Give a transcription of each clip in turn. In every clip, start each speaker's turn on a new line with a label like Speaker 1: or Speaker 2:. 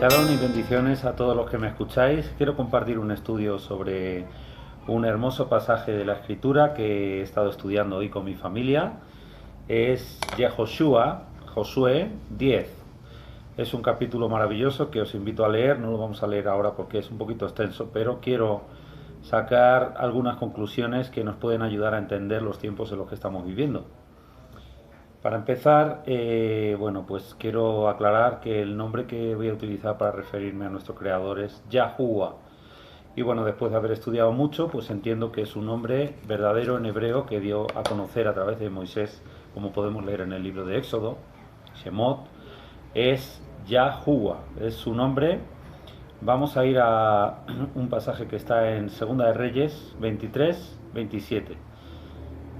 Speaker 1: Shalom y bendiciones a todos los que me escucháis. Quiero compartir un estudio sobre un hermoso pasaje de la Escritura que he estado estudiando hoy con mi familia. Es Yehoshua, Josué 10. Es un capítulo maravilloso que os invito a leer. No lo vamos a leer ahora porque es un poquito extenso, pero quiero sacar algunas conclusiones que nos pueden ayudar a entender los tiempos en los que estamos viviendo. Para empezar, pues quiero aclarar que el nombre que voy a utilizar para referirme a nuestro creador es Yahuwah. Y bueno, después de haber estudiado mucho, pues entiendo que es un nombre verdadero en hebreo que dio a conocer a través de Moisés, como podemos leer en el libro de Éxodo, Shemot, es Yahuwah, es su nombre. Vamos a ir a un pasaje que está en Segunda de Reyes 23, 27.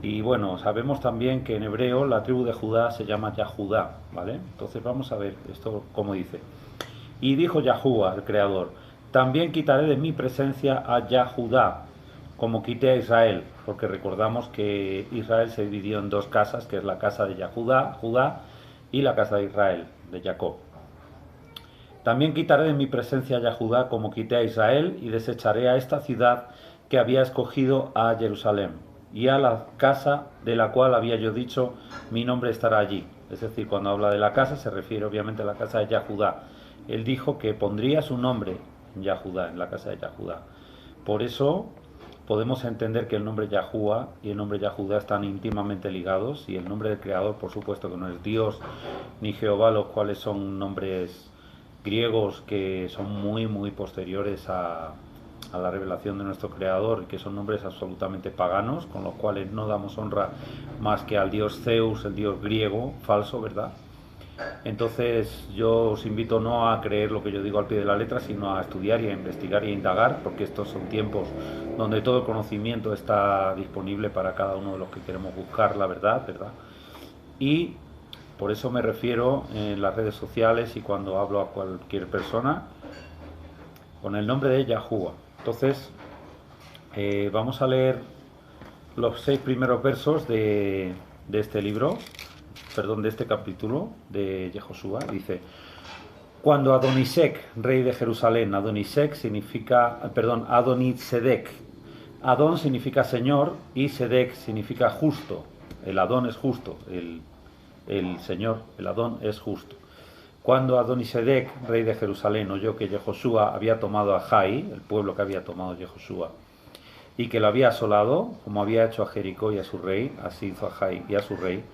Speaker 1: Y bueno, sabemos también que en hebreo la tribu de Judá se llama Yahudá, ¿vale? Entonces vamos a ver esto cómo dice. Y dijo Yahuwah, el creador, también quitaré de mi presencia a Yahudá, como quité a Israel, porque recordamos que Israel se dividió en dos casas, que es la casa de Yahudá, Judá, y la casa de Israel, de Jacob. También quitaré de mi presencia a Yahudá, como quité a Israel, y desecharé a esta ciudad que había escogido a Jerusalén y a la casa de la cual había yo dicho, mi nombre estará allí. Es decir, cuando habla de la casa se refiere obviamente a la casa de Yahudá. Él dijo que pondría su nombre en Yahudá, en la casa de Yahudá. Por eso podemos entender que el nombre Yahuwah y el nombre Yahudá están íntimamente ligados, y el nombre del creador, por supuesto que no es Dios ni Jehová, los cuales son nombres griegos que son muy posteriores a la revelación de nuestro creador, que son nombres absolutamente paganos, con los cuales no damos honra más que al dios Zeus, el dios griego falso, ¿verdad? Entonces yo os invito no a creer lo que yo digo al pie de la letra, sino a estudiar y a investigar y a indagar, porque estos son tiempos donde todo el conocimiento está disponible para cada uno de los que queremos buscar la verdad, ¿verdad? Y por eso me refiero en las redes sociales y cuando hablo a cualquier persona con el nombre de Yahuwah. Entonces, vamos a leer los 6 primeros versos de este libro, perdón, de este capítulo de Yehoshua. Dice: cuando Adonisec, rey de Jerusalén, Adonisedec Adón significa señor y Sedec significa justo. El Adón es justo, el señor, el Adón es justo. Cuando Adonisedec, rey de Jerusalén, oyó que Yehoshua había tomado a Jai, el pueblo que había tomado Yehoshua, y que lo había asolado, como había hecho a Jericó y a su rey, así hizo a Jai y a su rey,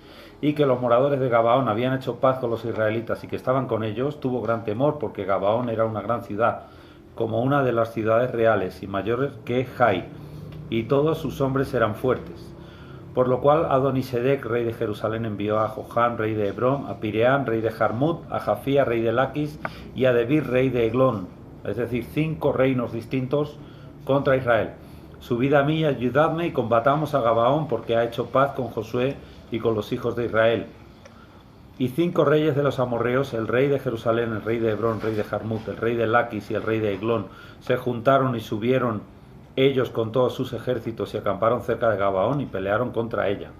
Speaker 1: y que los moradores de Gabaón habían hecho paz con los israelitas y que estaban con ellos, tuvo gran temor, porque Gabaón era una gran ciudad, como una de las ciudades reales y mayores que Jai, y todos sus hombres eran fuertes. Por lo cual Adonisedec, rey de Jerusalén, envió a Johan, rey de Hebrón, a Pireán, rey de Jarmut, a Jafía, rey de Laquis, y a Debir, rey de Eglón, es decir, 5 reinos distintos contra Israel. Subid a mí y ayudadme y combatamos a Gabaón, porque ha hecho paz con Josué y con los hijos de Israel. Y 5 reyes de los amorreos, el rey de Jerusalén, el rey de Hebrón, el rey de Jarmut, el rey de Laquis y el rey de Eglón, se juntaron y subieron ellos con todos sus ejércitos y acamparon cerca de Gabaón y pelearon contra ella.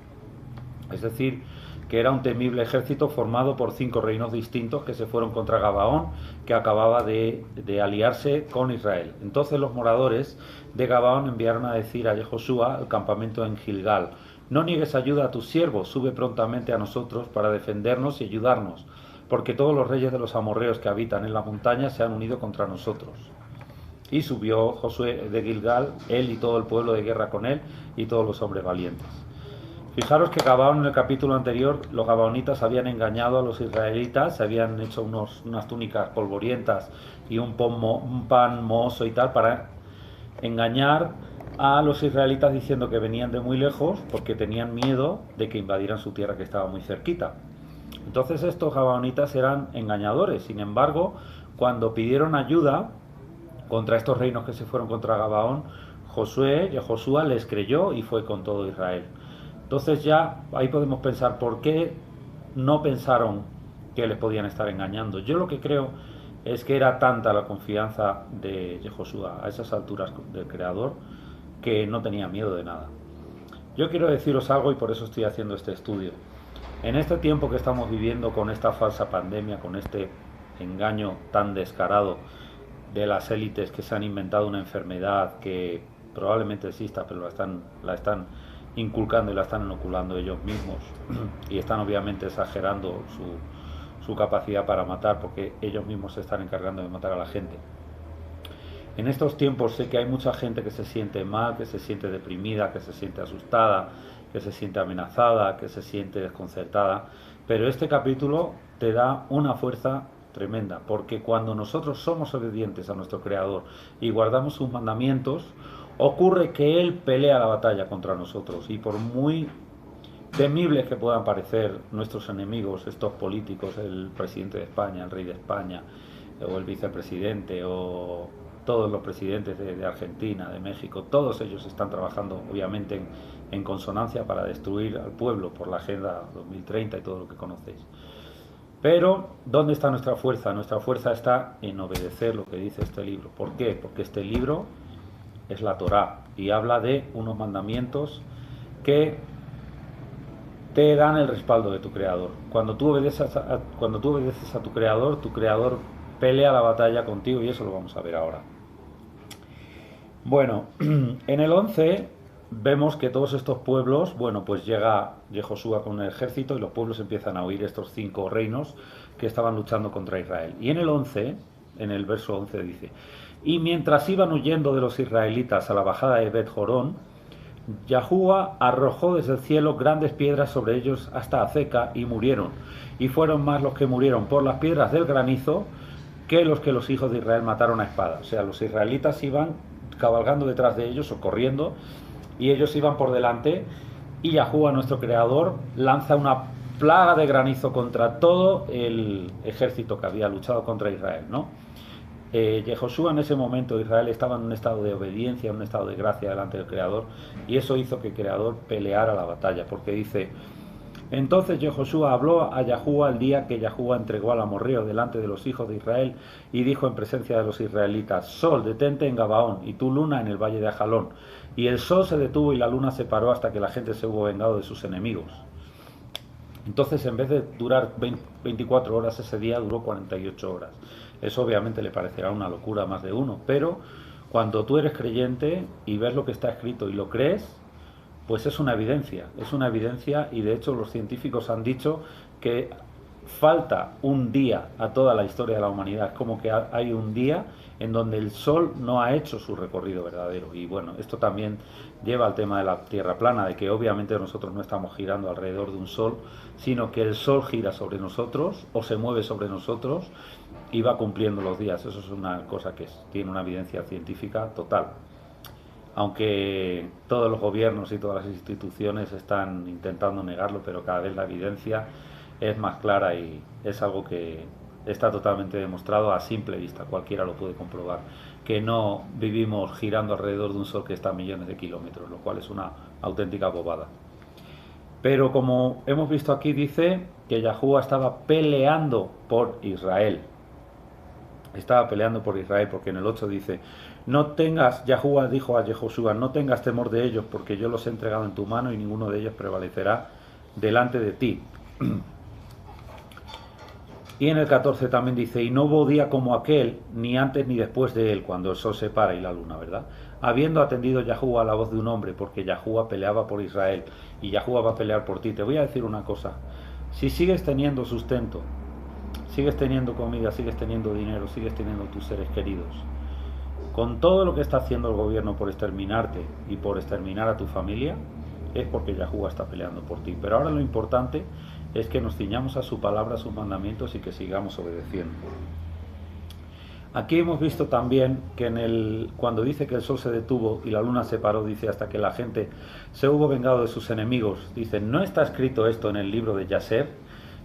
Speaker 1: Es decir, que era un temible ejército formado por 5 reinos distintos que se fueron contra Gabaón, que acababa de aliarse con Israel. Entonces los moradores de Gabaón enviaron a decir a Yehoshua al campamento en Gilgal: no niegues ayuda a tus siervos, sube prontamente a nosotros para defendernos y ayudarnos, porque todos los reyes de los amorreos que habitan en la montaña se han unido contra nosotros. Y subió Josué de Gilgal, él y todo el pueblo de guerra con él, y todos los hombres valientes. Fijaros que Gabaón, en el capítulo anterior, los gabaonitas habían engañado a los israelitas, se habían hecho unas túnicas polvorientas y un pan mohoso y tal, para engañar a los israelitas diciendo que venían de muy lejos porque tenían miedo de que invadieran su tierra, que estaba muy cerquita. Entonces estos gabaonitas eran engañadores. Sin embargo, cuando pidieron ayuda contra estos reinos que se fueron contra Gabaón, Yehoshua les creyó y fue con todo Israel. Entonces ya ahí podemos pensar por qué no pensaron que les podían estar engañando. Yo lo que creo es que era tanta la confianza de Yehoshua a esas alturas del Creador que no tenía miedo de nada. Yo quiero deciros algo y por eso estoy haciendo este estudio. En este tiempo que estamos viviendo con esta falsa pandemia, con este engaño tan descarado de las élites que se han inventado una enfermedad que probablemente exista, pero la están inculcando y la están inoculando ellos mismos y están obviamente exagerando su capacidad para matar porque ellos mismos se están encargando de matar a la gente. En estos tiempos sé que hay mucha gente que se siente mal, que se siente deprimida, que se siente asustada, que se siente amenazada, que se siente desconcertada, pero este capítulo te da una fuerza tremenda, porque cuando nosotros somos obedientes a nuestro Creador y guardamos sus mandamientos, ocurre que Él pelea la batalla contra nosotros, y por muy temibles que puedan parecer nuestros enemigos, estos políticos, el presidente de España, el rey de España, o el vicepresidente, o todos los presidentes de Argentina, de México, todos ellos están trabajando obviamente en consonancia para destruir al pueblo por la Agenda 2030 y todo lo que conocéis. Pero, ¿dónde está nuestra fuerza? Nuestra fuerza está en obedecer lo que dice este libro. ¿Por qué? Porque este libro es la Torá y habla de unos mandamientos que te dan el respaldo de tu Creador. Cuando tú obedeces a tu Creador pelea la batalla contigo, y eso lo vamos a ver ahora. Bueno, en el 11 vemos que todos estos pueblos, bueno, pues llega Yehoshua con el ejército y los pueblos empiezan a huir, estos 5 reinos que estaban luchando contra Israel. Y en el 11, en el verso 11 dice: y mientras iban huyendo de los israelitas a la bajada de Bet Jorón, Yahuwah arrojó desde el cielo grandes piedras sobre ellos hasta Azeca y murieron. Y fueron más los que murieron por las piedras del granizo que los hijos de Israel mataron a espada. O sea, los israelitas iban cabalgando detrás de ellos o corriendo, y ellos iban por delante, y Yahuwah, nuestro Creador, lanza una plaga de granizo contra todo el ejército que había luchado contra Israel, ¿no? Yehoshua, en ese momento Israel estaba en un estado de obediencia, en un estado de gracia delante del Creador, y eso hizo que el Creador peleara la batalla, porque dice: entonces Yehoshua habló a Yahuwah el día que Yahuwah entregó al amorreo delante de los hijos de Israel, y dijo en presencia de los israelitas: Sol, detente en Gabaón, y tú, luna, en el valle de Ajalón. Y el sol se detuvo y la luna se paró hasta que la gente se hubo vengado de sus enemigos. Entonces, en vez de durar 24 horas, ese día duró 48 horas. Eso obviamente le parecerá una locura a más de uno, pero cuando tú eres creyente y ves lo que está escrito y lo crees, pues es una evidencia, y de hecho los científicos han dicho que falta un día a toda la historia de la humanidad. Es como que hay un día en donde el Sol no ha hecho su recorrido verdadero. Y bueno, esto también lleva al tema de la Tierra plana, de que obviamente nosotros no estamos girando alrededor de un Sol, sino que el Sol gira sobre nosotros o se mueve sobre nosotros y va cumpliendo los días. Eso es una cosa que tiene una evidencia científica total. Aunque todos los gobiernos y todas las instituciones están intentando negarlo, pero cada vez la evidencia es más clara y es algo que está totalmente demostrado a simple vista. Cualquiera lo puede comprobar, que no vivimos girando alrededor de un sol que está a millones de kilómetros, lo cual es una auténtica bobada. Pero como hemos visto aquí, dice que Yahuwah estaba peleando por Israel. Estaba peleando por Israel, porque en el 8 dice: no tengas, Yahuwah dijo a Yehoshua, no tengas temor de ellos, porque yo los he entregado en tu mano y ninguno de ellos prevalecerá delante de ti. Y en el 14 también dice: y no hubo día como aquel, ni antes ni después de él, cuando el sol se para y la luna, ¿verdad? Habiendo atendido Yahuwah a la voz de un hombre, porque Yahuwah peleaba por Israel, y Yahuwah va a pelear por ti. Te voy a decir una cosa: si sigues teniendo sustento, sigues teniendo comida, sigues teniendo dinero, sigues teniendo tus seres queridos, con todo lo que está haciendo el gobierno por exterminarte y por exterminar a tu familia, es porque Yahuwah está peleando por ti. Pero ahora lo importante es que nos ciñamos a su palabra, a sus mandamientos, y que sigamos obedeciendo. Aquí hemos visto también que cuando dice que el sol se detuvo y la luna se paró, dice hasta que la gente se hubo vengado de sus enemigos. Dice: no está escrito esto en el libro de Yaser,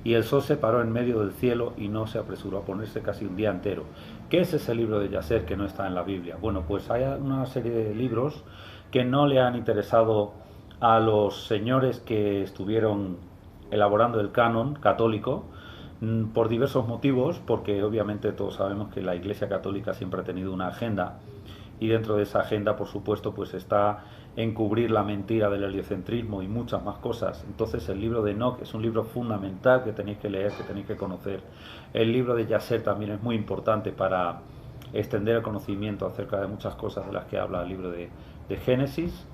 Speaker 1: y el sol se paró en medio del cielo y no se apresuró a ponerse casi un día entero. ¿Qué es ese libro de Yaser que no está en la Biblia? Bueno, pues hay una serie de libros que no le han interesado a los señores que estuvieron elaborando el canon católico, por diversos motivos, porque obviamente todos sabemos que la Iglesia Católica siempre ha tenido una agenda, y dentro de esa agenda, por supuesto, pues está encubrir la mentira del heliocentrismo y muchas más cosas. Entonces el libro de Enoch es un libro fundamental que tenéis que leer, que tenéis que conocer. El libro de Yaser también es muy importante para extender el conocimiento acerca de muchas cosas de las que habla el libro de Génesis.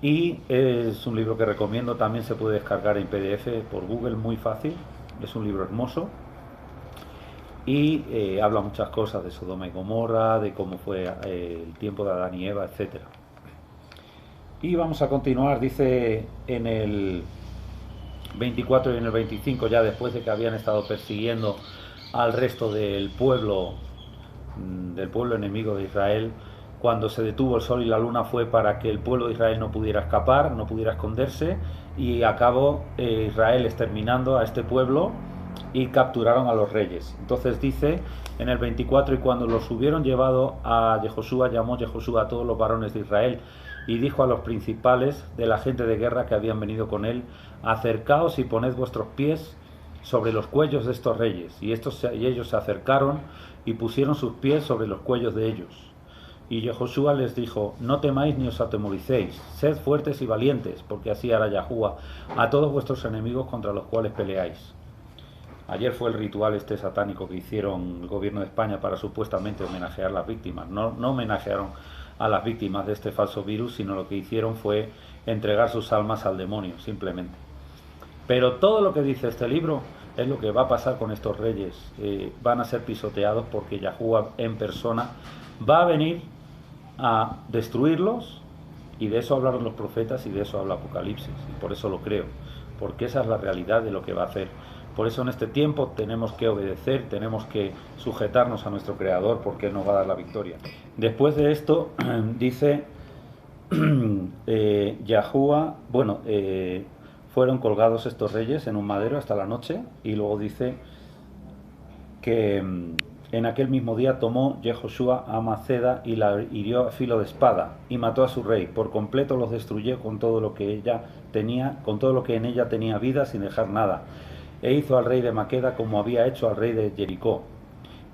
Speaker 1: Y es un libro que recomiendo, también se puede descargar en PDF por Google, muy fácil. Es un libro hermoso y habla muchas cosas de Sodoma y Gomorra, de cómo fue el tiempo de Adán y Eva, etcétera. Y vamos a continuar, dice en el 24 y en el 25, ya después de que habían estado persiguiendo al resto del pueblo enemigo de Israel, cuando se detuvo el sol y la luna fue para que el pueblo de Israel no pudiera escapar, no pudiera esconderse, y acabó Israel exterminando a este pueblo y capturaron a los reyes. Entonces dice en el 24, y cuando los hubieron llevado a Jehoshua, llamó Jehoshua a todos los varones de Israel y dijo a los principales de la gente de guerra que habían venido con él: acercaos y poned vuestros pies sobre los cuellos de estos reyes. Y ellos se acercaron y pusieron sus pies sobre los cuellos de ellos. Y Jehoshua les dijo: no temáis ni os atemoricéis, sed fuertes y valientes, porque así hará Yahuwah a todos vuestros enemigos contra los cuales peleáis. Ayer fue el ritual este satánico que hicieron el gobierno de España para supuestamente homenajear a las víctimas. No homenajearon a las víctimas de este falso virus, sino lo que hicieron fue entregar sus almas al demonio, simplemente. Pero todo lo que dice este libro es lo que va a pasar con estos reyes. Van a ser pisoteados porque Yahuwah en persona va a venir a destruirlos, y de eso hablaron los profetas y de eso habla Apocalipsis, y por eso lo creo, porque esa es la realidad de lo que va a hacer. Por eso en este tiempo tenemos que obedecer, tenemos que sujetarnos a nuestro Creador, porque Él nos va a dar la victoria. Después de esto dice Yahuwah, fueron colgados estos reyes en un madero hasta la noche, y luego dice que en aquel mismo día tomó Jehoshua a Maceda y la hirió a filo de espada y mató a su rey. Por completo los destruyó con todo lo que ella tenía, con todo lo que en ella tenía vida, sin dejar nada. E hizo al rey de Maqueda como había hecho al rey de Jericó.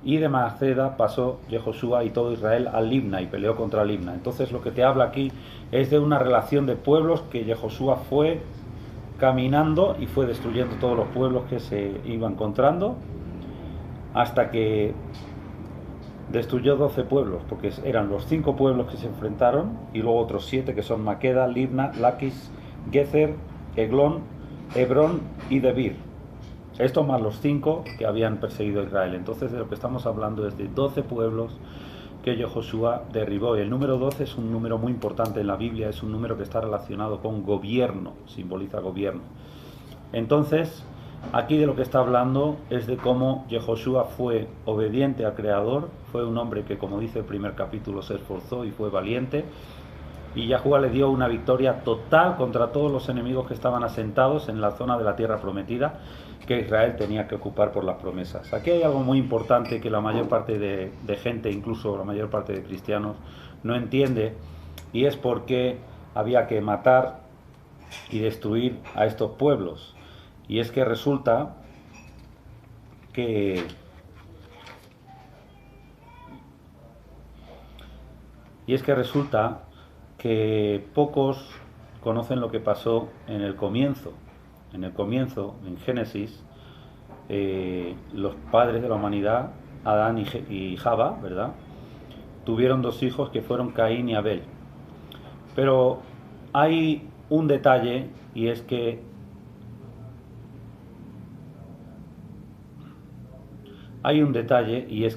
Speaker 1: Y de Maceda pasó Jehoshua y todo Israel a Libna y peleó contra Libna. Entonces lo que te habla aquí es de una relación de pueblos que Jehoshua fue caminando y fue destruyendo todos los pueblos que se iba encontrando, hasta que destruyó 12 pueblos, porque eran los 5 pueblos que se enfrentaron, y luego otros 7 que son Maqueda, Libna, Laquis, Gezer, Eglón, Hebrón y Debir. Esto más los 5 que habían perseguido a Israel. Entonces de lo que estamos hablando es de 12 pueblos que Jehoshua derribó. Y el número 12 es un número muy importante en la Biblia, es un número que está relacionado con gobierno, simboliza gobierno. Entonces, aquí de lo que está hablando es de cómo Jehoshua fue obediente al Creador, fue un hombre que, como dice el primer capítulo, se esforzó y fue valiente, y Yahuwah le dio una victoria total contra todos los enemigos que estaban asentados en la zona de la tierra prometida que Israel tenía que ocupar por las promesas. Aquí hay algo muy importante que la mayor parte de gente, incluso la mayor parte de cristianos, no entiende, y es por qué había que matar y destruir a estos pueblos. Y es que resulta que pocos conocen lo que pasó en el comienzo. En el comienzo, en Génesis, los padres de la humanidad, Adán y Java, ¿verdad?, tuvieron 2 hijos que fueron Caín y Abel. Pero hay un detalle, y es que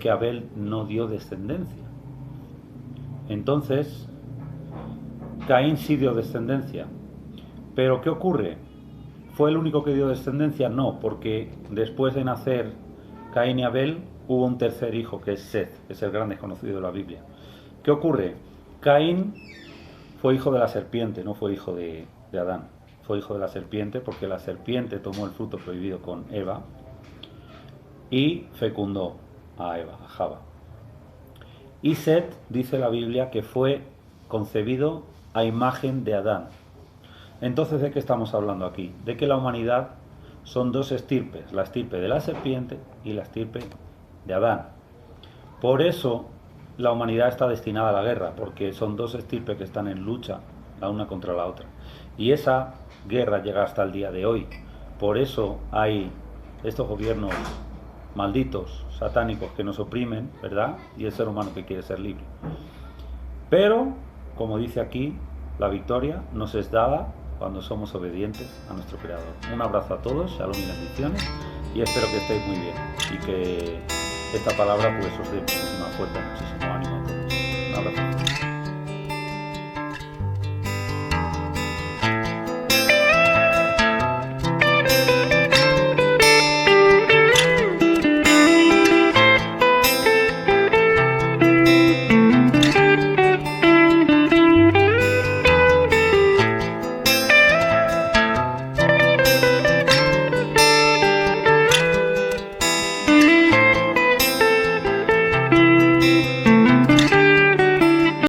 Speaker 1: Abel no dio descendencia. Entonces, Caín sí dio descendencia. Pero ¿qué ocurre? ¿Fue el único que dio descendencia? No, porque después de nacer Caín y Abel hubo un tercer hijo, que es Set, que es el gran desconocido de la Biblia. ¿Qué ocurre? Caín fue hijo de la serpiente, no fue hijo de Adán. Fue hijo de la serpiente porque la serpiente tomó el fruto prohibido con Eva y fecundó a Eva, a Java. Y Set, dice la Biblia, que fue concebido a imagen de Adán. Entonces, ¿de qué estamos hablando aquí? De que la humanidad son 2 estirpes, la estirpe de la serpiente y la estirpe de Adán. Por eso la humanidad está destinada a la guerra, porque son dos estirpes que están en lucha la una contra la otra. Y esa guerra llega hasta el día de hoy. Por eso hay estos gobiernos malditos, satánicos, que nos oprimen, ¿verdad? Y el ser humano que quiere ser libre. Pero, como dice aquí, la victoria nos es dada cuando somos obedientes a nuestro Creador. Un abrazo a todos, shalom y bendiciones, y espero que estéis muy bien y que esta palabra pues os dé muchísima fuerza, muchísimo ánimo a todos. Un abrazo.